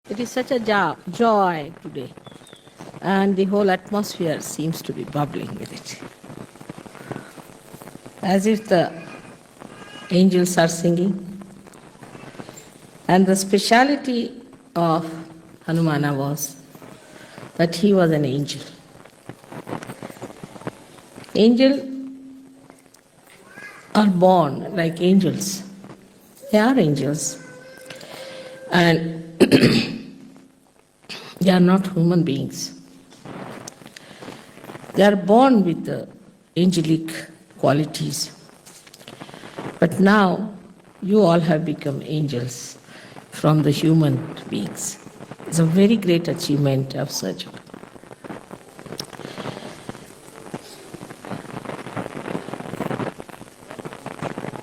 It is such a joy today, and the whole atmosphere seems to be bubbling with it. As if the angels are singing. And the speciality of Hanumana was that he was an angel. Angels are born like angels. They are angels. And they are not human beings. They are born with the angelic qualities. But now you all have become angels from the human beings. It's a very great achievement of Sahaja.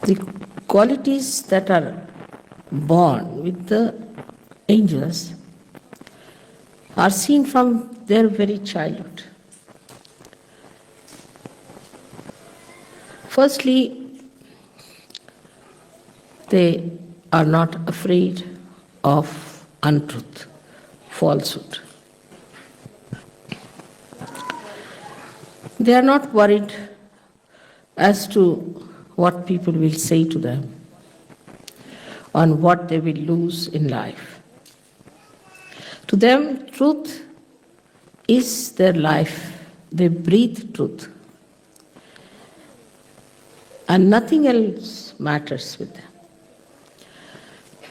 The qualities that are born with the angels are seen from their very childhood. Firstly, they are not afraid of untruth, falsehood. They are not worried as to what people will say to them, on what they will lose in life. To them, truth is their life. They breathe truth. And nothing else matters with them.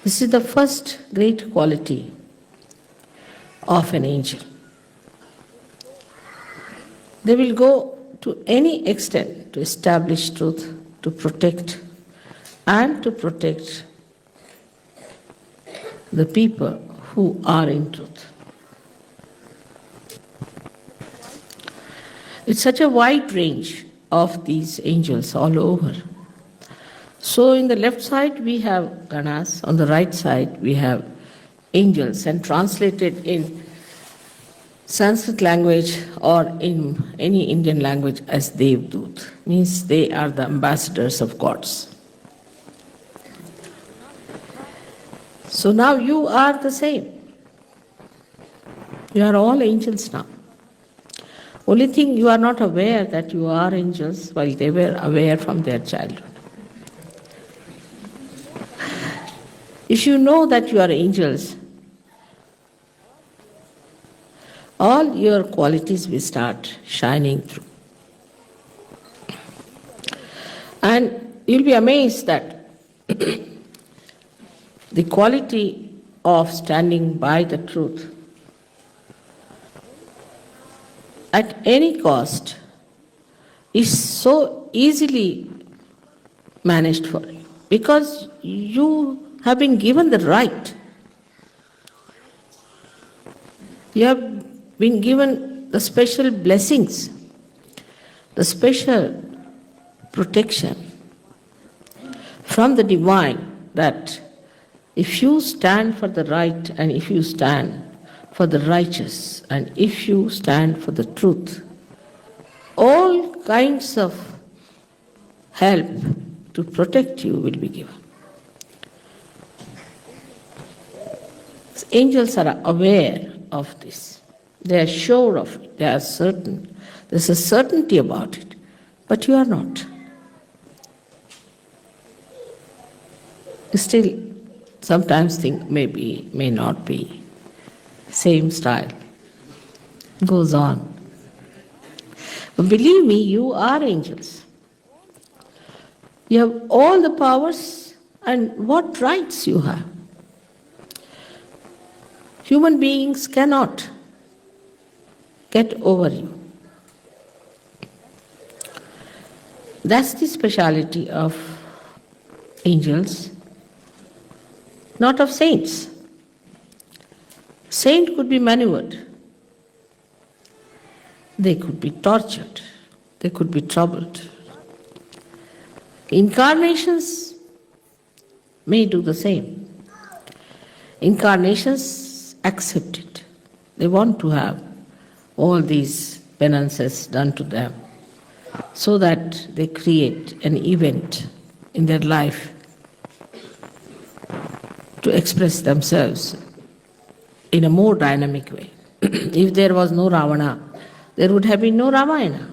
This is the first great quality of an angel. They will go to any extent to establish truth, to protect the people who are in truth. It's such a wide range of these angels all over. So in the left side we have Ganas, on the right side we have angels, and translated in Sanskrit language or in any Indian language as Devdut, means they are the ambassadors of gods. So now you are the same. You are all angels now. Only thing, you are not aware that you are angels while they were aware from their childhood. If you know that you are angels, all your qualities will start shining through. And you'll be amazed that the quality of standing by the truth at any cost is so easily managed for you, because you have been given the right. You have been given the special blessings, the special protection from the divine, that if you stand for the right, and if you stand for the righteous, and if you stand for the truth, all kinds of help to protect you will be given. Angels are aware of this. They are sure of it. They are certain. There's a certainty about it. But you are not. You still sometimes think maybe, may not be. Same style. Goes on. But believe me, you are angels. You have all the powers, and what rights you have. Human beings cannot get over you. That's the speciality of angels, not of saints. Saint could be maneuvered. They could be tortured. They could be troubled. Incarnations may do the same. Incarnations accept it. They want to have all these penances done to them so that they create an event in their life to express themselves in a more dynamic way. If there was no Ravana, there would have been no Ramayana.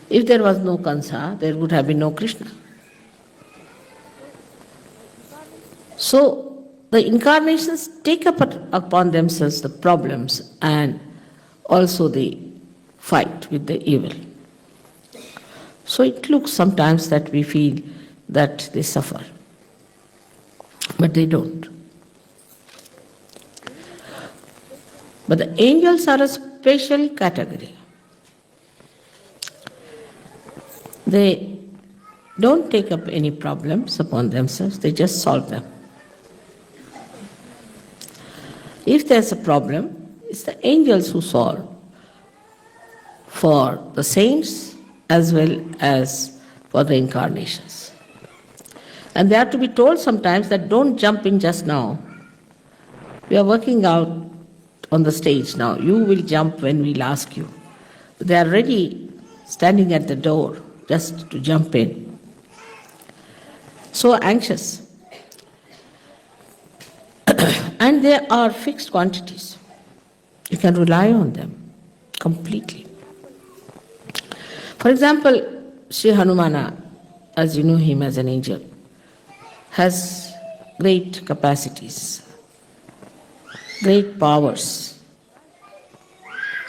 If there was no Kansa, there would have been no Krishna. So the incarnations take upon themselves the problems and also the fight with the evil. So it looks sometimes that we feel that they suffer, but they don't. But the angels are a special category. They don't take up any problems upon themselves, they just solve them. If there's a problem, it's the angels who solve for the saints as well as for the incarnations. And they are to be told sometimes that don't jump in just now. We are working out on the stage now. You will jump when we'll ask you. They are ready, standing at the door, just to jump in. So anxious. And they are fixed quantities. You can rely on them completely. For example, Shri Hanumana, as you know him as an angel, has great capacities, great powers,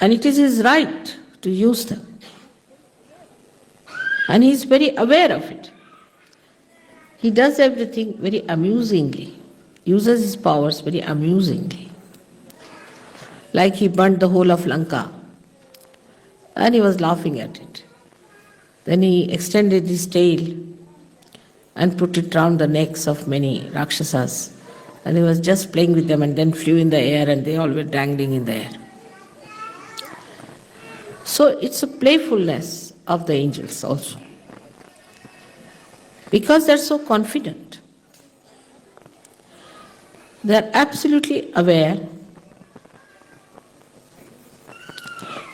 and it is his right to use them. And he is very aware of it. He does everything very amusingly, uses his powers very amusingly. Like he burnt the whole of Lanka, and he was laughing at it. Then he extended his tail and put it round the necks of many Rakshasas, and he was just playing with them and then flew in the air and they all were dangling in the air. So it's a playfulness of the angels also. Because they're so confident. They're absolutely aware,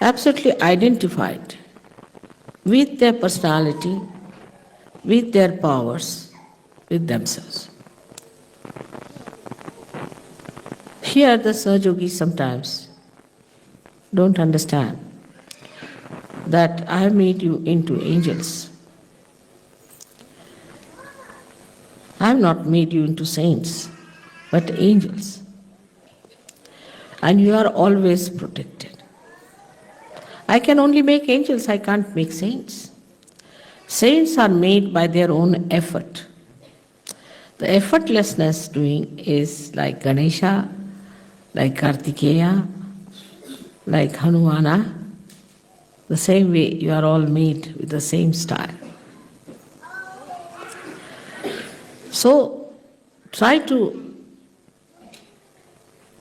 absolutely identified with their personality, with their powers, with themselves. Here the Sahajogis sometimes don't understand that I have made you into angels. I have not made you into saints, but angels. And you are always protected. I can only make angels, I can't make saints. Saints are made by their own effort. The effortlessness doing is like Ganesha, like Kartikeya, like Hanumana. The same way you are all made with the same style. So try to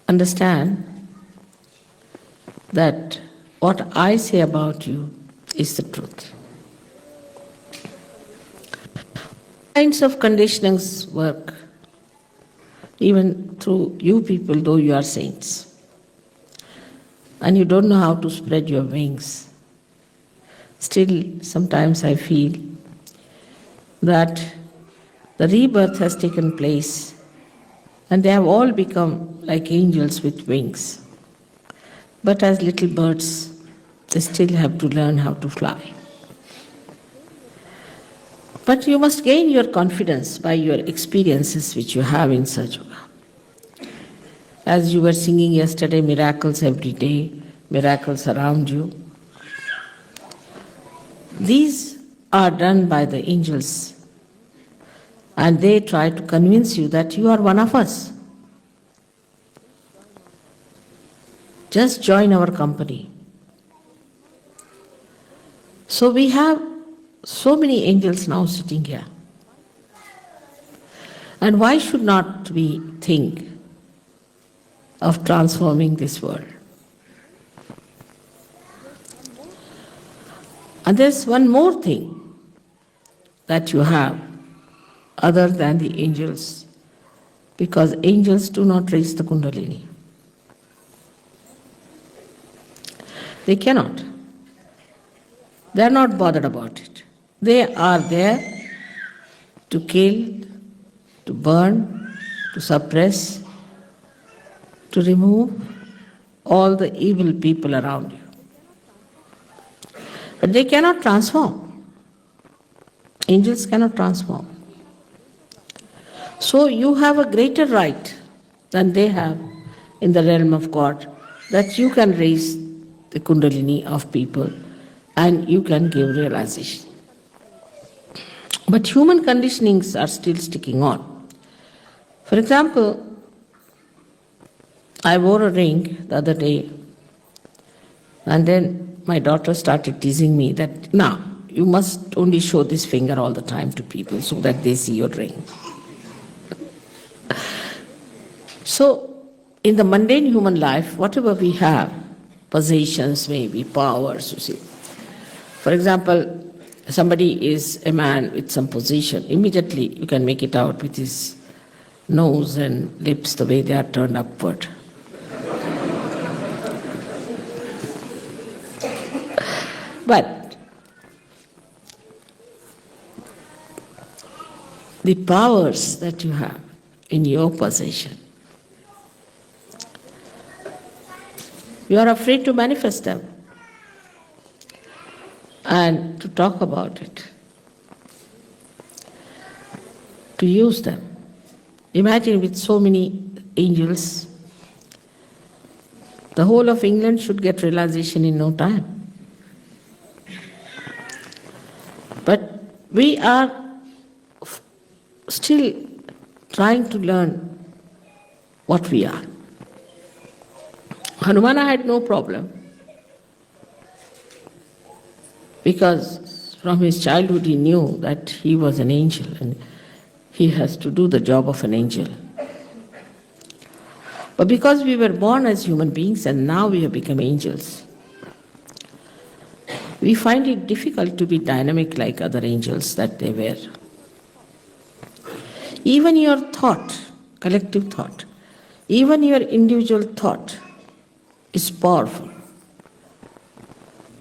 understand that what I say about you is the truth. Kinds of conditionings work even through you people, though you are saints. And you don't know how to spread your wings. Still, sometimes I feel that the rebirth has taken place and they have all become like angels with wings. But as little birds, they still have to learn how to fly. But you must gain your confidence by your experiences which you have in Sahaja Yoga. As you were singing yesterday, miracles every day, miracles around you. These are done by the angels, and they try to convince you that you are one of us. Just join our company. So we have so many angels now sitting here. And why should not we think of transforming this world? And there's one more thing that you have other than the angels, because angels do not raise the Kundalini. They cannot. They are not bothered about it. They are there to kill, to burn, to suppress, to remove all the evil people around you. But they cannot transform. Angels cannot transform. So you have a greater right than they have in the realm of God, that you can raise the Kundalini of people and you can give realization. But human conditionings are still sticking on. For example, I wore a ring the other day, and then my daughter started teasing me that, now, you must only show this finger all the time to people so that they see your ring. So, in the mundane human life, whatever we have, possessions, maybe powers, you see. For example, somebody is a man with some position, immediately you can make it out with his nose and lips the way they are turned upward. But the powers that you have in your possession, you are afraid to manifest them and to talk about it, to use them. Imagine with so many angels, the whole of England should get realization in no time. But we are still trying to learn what we are. Hanuman had no problem, because from his childhood he knew that he was an angel and he has to do the job of an angel. But because we were born as human beings and now we have become angels, we find it difficult to be dynamic like other angels that they were. Even your thought, collective thought, even your individual thought is powerful.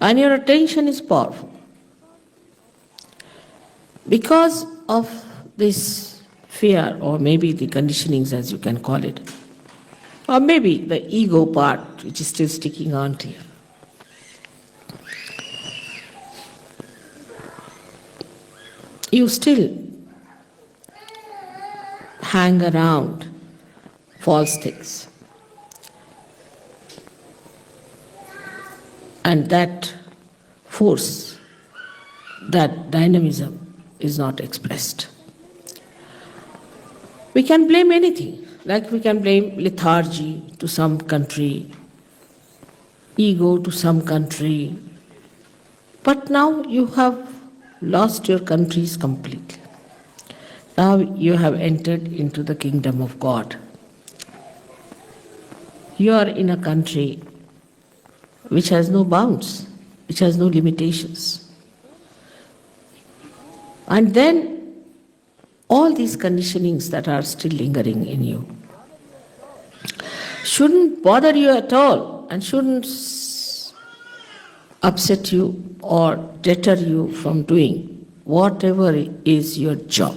And your attention is powerful. Because of this fear, or maybe the conditionings as you can call it, or maybe the ego part which is still sticking on to you, you still hang around false things. And that force, that dynamism is not expressed. We can blame anything, like we can blame lethargy to some country, ego to some country. But now you have lost your countries completely. Now you have entered into the kingdom of God. You are in a country which has no bounds, which has no limitations. And then all these conditionings that are still lingering in you shouldn't bother you at all and shouldn't upset you or deter you from doing whatever is your job.